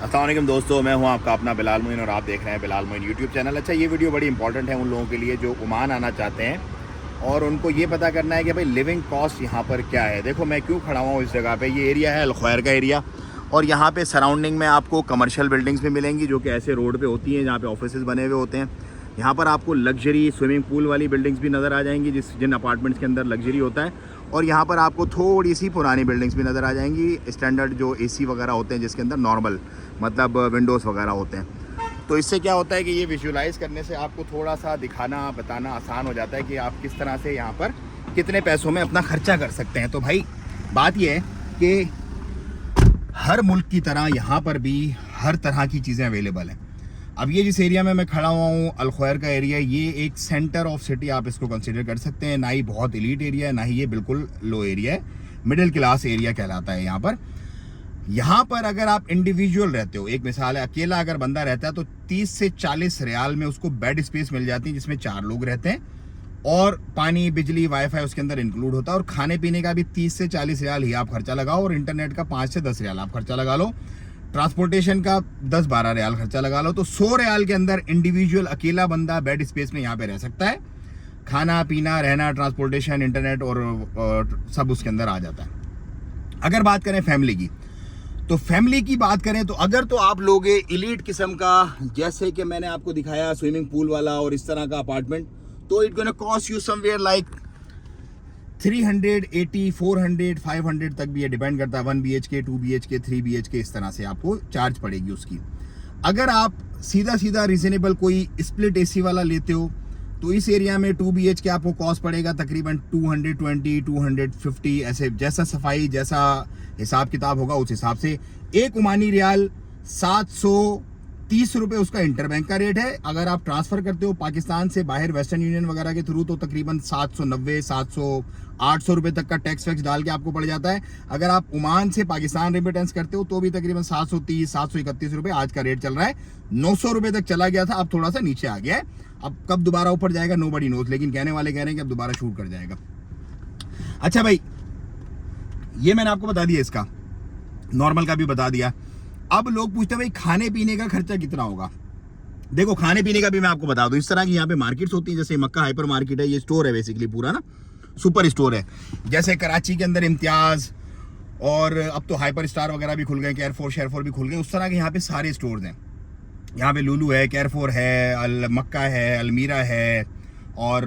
अस्सलाम वालेकुम दोस्तों, मैं हूं आपका अपना बिलाल मोइन और आप देख रहे हैं बिलाल मोइन यूट्यूब चैनल। अच्छा, ये वीडियो बड़ी इंपॉर्टेंट है उन लोगों के लिए जो ओमान आना चाहते हैं और उनको ये पता करना है कि भाई लिविंग कॉस्ट यहाँ पर क्या है। देखो मैं क्यों खड़ा हुआ हूँ इस जगह पे। ये एरिया है अल ख्वार का एरिया और यहाँ पे सराउंडिंग में आपको कमर्शियल बिल्डिंग्स भी मिलेंगी जो कि ऐसे रोड पे होती हैं जहाँ पे ऑफिस बने हुए होते हैं। यहाँ पर आपको लग्जरी स्विमिंग पूल वाली बिल्डिंग्स भी नज़र आ जाएंगी जिन अपार्टमेंट्स के अंदर लग्जरी होता है। और यहाँ पर आपको थोड़ी सी पुरानी बिल्डिंग्स भी नज़र आ जाएंगी, स्टैंडर्ड जो एसी वगैरह होते हैं जिसके अंदर नॉर्मल मतलब विंडोज़ वगैरह होते हैं। तो इससे क्या होता है कि ये विजुलाइज़ करने से आपको थोड़ा सा दिखाना बताना आसान हो जाता है कि आप किस तरह से यहाँ पर कितने पैसों में अपना ख़र्चा कर सकते हैं। तो भाई बात ये है कि हर मुल्क की तरह यहाँ पर भी हर तरह की चीज़ें अवेलेबल हैं। अब ये जिस एरिया में मैं खड़ा हुआ हूँ अल ख्वार का एरिया, ये एक सेंटर ऑफ सिटी आप इसको कंसिडर कर सकते हैं। ना ही बहुत एलीट एरिया है, ना ही ये बिल्कुल लो एरिया है, मिडिल क्लास एरिया कहलाता है यहाँ पर अगर आप इंडिविजुअल रहते हो, एक मिसाल है अकेला अगर बंदा रहता है तो 30 से 40 रियाल में उसको बेड स्पेस मिल जाती है जिसमें 4 लोग रहते हैं और पानी बिजली वाईफाई उसके अंदर इंक्लूड होता है। और खाने पीने का भी 30 से 40 रियाल ही आप खर्चा लगाओ और इंटरनेट का 5 से 10 रियाल आप खर्चा लगा लो, ट्रांसपोर्टेशन का 10-12 रियाल खर्चा लगा लो। तो 100 रियाल के अंदर इंडिविजुअल अकेला बंदा बेड स्पेस में यहाँ पे रह सकता है। खाना पीना रहना ट्रांसपोर्टेशन इंटरनेट और सब उसके अंदर आ जाता है। अगर बात करें फैमिली की, तो फैमिली की बात करें तो अगर तो आप लोग इलीट किस्म का, जैसे कि मैंने आपको दिखाया स्विमिंग पूल वाला और इस तरह का अपार्टमेंट, तो it gonna cost you somewhere like 380, 400, 500 तक भी ये डिपेंड करता है। 1 BHK, 2 BHK, 3 BHK इस तरह से आपको चार्ज पड़ेगी उसकी। अगर आप सीधा रिजनेबल कोई स्प्लिट एसी वाला लेते हो तो इस एरिया में 2 BHK आपको कॉस्ट पड़ेगा तकरीबन 220, 250 ऐसे, जैसा सफाई जैसा हिसाब किताब होगा उस हिसाब से। एक ओमानी रियाल 730 रुपये उसका इंटरबैंक का रेट है। अगर आप ट्रांसफ़र करते हो पाकिस्तान से बाहर वेस्टर्न यूनियन वगैरह के थ्रू तो तकरीबन 790, 700, 800 रुपये तक का टैक्स वैक्स डाल के आपको पड़ जाता है। अगर आप ओमान से पाकिस्तान रेमिटेंस करते हो तो भी तकरीबन 730, 731 रुपये आज का रेट चल रहा है। 900 रुपये तक चला गया था, अब थोड़ा सा नीचे आ गया है। अब कब दोबारा ऊपर जाएगा नोबडी नोज, लेकिन कहने वाले कह रहे हैं कि अब दोबारा शूट कर जाएगा। अच्छा भाई, ये मैंने आपको बता दिया, इसका नॉर्मल का भी बता दिया। अब लोग पूछते हैं भाई खाने पीने का खर्चा कितना होगा। देखो खाने पीने का भी मैं आपको बता दूं, इस तरह की यहाँ पे मार्केट्स होती है, जैसे मक्का हाइपर मार्केट है, ये स्टोर है बेसिकली पूरा ना, सुपर स्टोर है। जैसे कराची के अंदर इम्तियाज और अब तो हाइपर स्टार वगैरह भी खुल गए, केयरफोर शेयरफोर भी खुल गए, उस तरह के यहाँ पे सारे स्टोर्स हैं। यहाँ पे लुलू है, केयरफोर है, अल मक्का है, अलमीरा है और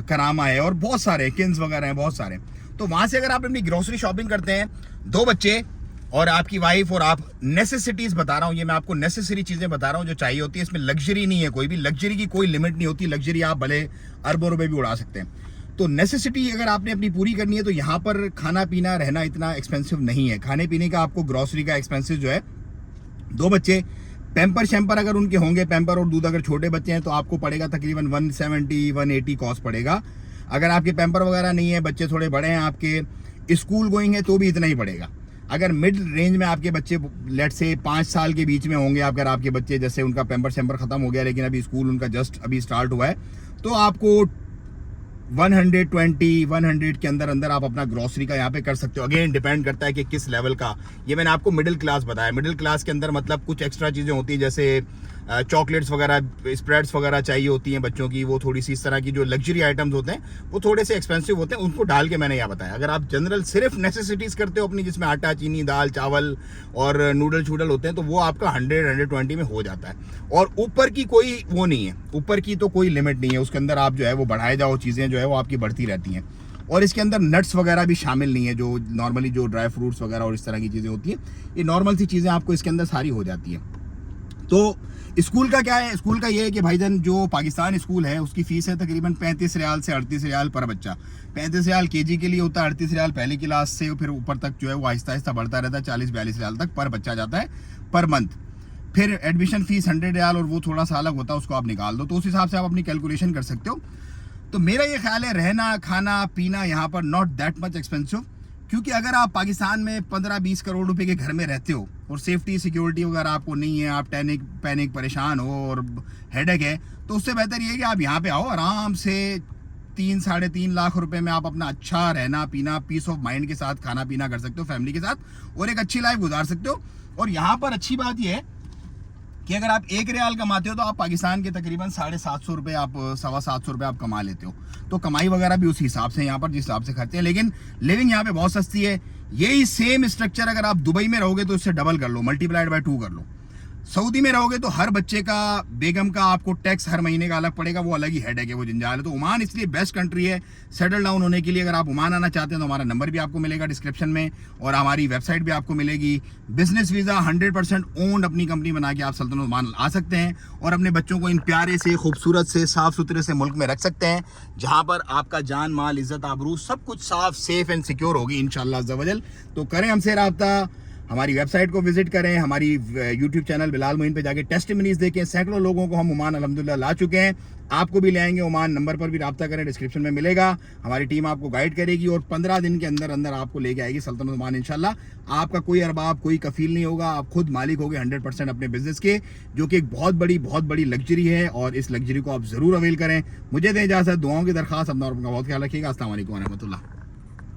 करामा है और बहुत सारे किन्स वगैरह हैं, बहुत सारे। तो वहाँ से अगर आप अपनी ग्रोसरी शॉपिंग करते हैं, 2 बच्चे और आपकी वाइफ और आप, नेसेसिटीज़ बता रहा हूँ, ये मैं आपको नेसेसरी चीज़ें बता रहा हूँ जो चाहिए होती है। इसमें लग्जरी नहीं है, कोई भी लग्जरी की कोई लिमिट नहीं होती। लग्जरी आप भले अरबों रुपए भी उड़ा सकते हैं। तो नेसेसिटी अगर आपने अपनी पूरी करनी है तो यहाँ पर खाना पीना रहना इतना एक्सपेंसिव नहीं है। खाने पीने का आपको ग्रोसरी का एक्सपेंसिव जो है, 2 बच्चे पैम्पर शैम्पर अगर उनके होंगे, पैम्पर और दूध अगर छोटे बच्चे हैं तो आपको पड़ेगा तकरीबन 170, 180 कॉस्ट पड़ेगा। अगर आपके पैम्पर वगैरह नहीं है, बच्चे थोड़े बड़े हैं, आपके स्कूल गोइंग है, तो भी इतना ही पड़ेगा। अगर मिड रेंज में आपके बच्चे लेट से 5 साल के बीच में होंगे, अगर आपके बच्चे जैसे उनका पैम्पर शैम्पर खत्म हो गया लेकिन अभी स्कूल उनका जस्ट अभी स्टार्ट हुआ है, तो आपको 120, 100 के अंदर अंदर आप अपना ग्रोसरी का यहाँ पे कर सकते हो। अगेन डिपेंड करता है कि किस लेवल का। ये मैंने आपको मिडिल क्लास बताया। मिडिल क्लास के अंदर मतलब कुछ एक्स्ट्रा चीज़ें होती हैं, जैसे चॉकलेट्स वगैरह, स्प्रेड्स वगैरह चाहिए होती हैं बच्चों की, वो थोड़ी सी इस तरह की जो लग्जरी आइटम्स होते हैं वो थोड़े से एक्सपेंसिव होते हैं, उनको डाल के मैंने यहाँ बताया। अगर आप जनरल सिर्फ नेसेसिटीज़ करते हो अपनी, जिसमें आटा चीनी दाल चावल और नूडल शूडल होते हैं, तो वो आपका 100, 120 में हो जाता है। और ऊपर की कोई वो नहीं है, ऊपर की तो कोई लिमिट नहीं है, उसके अंदर आप जो है वो बढ़ाए जाओ, चीज़ें जो है वो आपकी बढ़ती रहती हैं। और इसके अंदर नट्स वगैरह भी शामिल नहीं है, जो नॉर्मली जो ड्राई फ्रूट्स वगैरह और इस तरह की चीज़ें होती हैं, ये नॉर्मल सी चीज़ें आपको इसके अंदर सारी हो जाती है। तो स्कूल का क्या है, स्कूल का ये है कि भाईजान जो पाकिस्तान स्कूल है उसकी फ़ीस है तकरीबन 35 रियाल से 38 रियाल पर बच्चा। 35 रियाल केजी के लिए होता है, 38 रियाल पहली क्लास से फिर ऊपर तक जो है वो आहिस्ता आहिस्ता बढ़ता रहता है, 40-42 रियाल तक पर बच्चा जाता है पर मंथ। फिर एडमिशन फ़ीस 100 रियाल और वो थोड़ा सा अलग होता है, उसको आप निकाल दो, तो उस हिसाब से आप अपनी कैलकुलेशन कर सकते हो। तो मेरा ये ख्याल है रहना खाना पीना यहाँ पर नॉट दैट मच एक्सपेंसिव, क्योंकि अगर आप पाकिस्तान में 15-20 करोड़ रुपए के घर में रहते हो और सेफ्टी सिक्योरिटी वगैरह आपको नहीं है, आप पैनिक परेशान हो और हेडेक है, तो उससे बेहतर ये है कि आप यहाँ पे आओ आराम से 3-3.5 लाख रुपए में आप अपना अच्छा रहना पीना पीस ऑफ माइंड के साथ खाना पीना कर सकते हो फैमिली के साथ और एक अच्छी लाइफ गुजार सकते हो। और यहाँ पर अच्छी बात यह है कि अगर आप 1 रियाल कमाते हो तो आप पाकिस्तान के तकरीबन 750 रुपये, आप 725 रुपये आप कमा लेते हो। तो कमाई वगैरह भी उस हिसाब से यहाँ पर, जिस हिसाब से खर्चे हैं, लेकिन लिविंग यहाँ पे बहुत सस्ती है। यही सेम स्ट्रक्चर अगर आप दुबई में रहोगे तो इससे डबल कर लो, मल्टीप्लाइड बाय 2 कर लो। सऊदी में रहोगे तो हर बच्चे का, बेगम का आपको टैक्स हर महीने का अलग पड़ेगा, वो अलग ही हेडेक है, वो जंजाल है। तो ओमान इसलिए बेस्ट कंट्री है सेटल डाउन होने के लिए। अगर आप ओमान आना चाहते हैं तो हमारा नंबर भी आपको मिलेगा डिस्क्रिप्शन में, और हमारी वेबसाइट भी आपको मिलेगी। बिजनेस वीज़ा 100% ओन्ड अपनी कंपनी बना के आप सल्तनत ओमान आ सकते हैं और अपने बच्चों को इन प्यारे से, खूबसूरत से, साफ़ सुथरे से मुल्क में रख सकते हैं, जहाँ पर आपका जान माल, इज़्ज़त, आबरू सब कुछ साफ, सेफ एंड सिक्योर होगी इंशाअल्लाह अज़्ज़ा वजल। तो करें हमसे रब्ता, हमारी वेबसाइट को विजिट करें, हमारी यूट्यूब चैनल बिलाल मोइन पे जाके टेस्टिमनीज देखें। सैकड़ों लोगों को हम ओमान अल्हम्दुलिल्लाह ला चुके हैं, आपको भी ले आएंगे ओमान। नंबर पर भी रब्ता करें, डिस्क्रिप्शन में मिलेगा। हमारी टीम आपको गाइड करेगी और 15 दिन के अंदर अंदर आपको लेके आएगी सल्तनत ओमान इंशाल्लाह। आपका कोई अरबाब, कोई कफील नहीं होगा, आप खुद मालिक होगे 100% अपने बिजनेस के, जो कि एक बहुत बड़ी लग्जरी है, और इस लग्जरी को आप ज़रूर अवेल करें। मुझे दें इजाज़त, दुआओं की दरख्वास्त, अपना और अपना बहुत ख्याल रखिएगा। अस्सलाम वालेकुम व रहमतुल्लाह।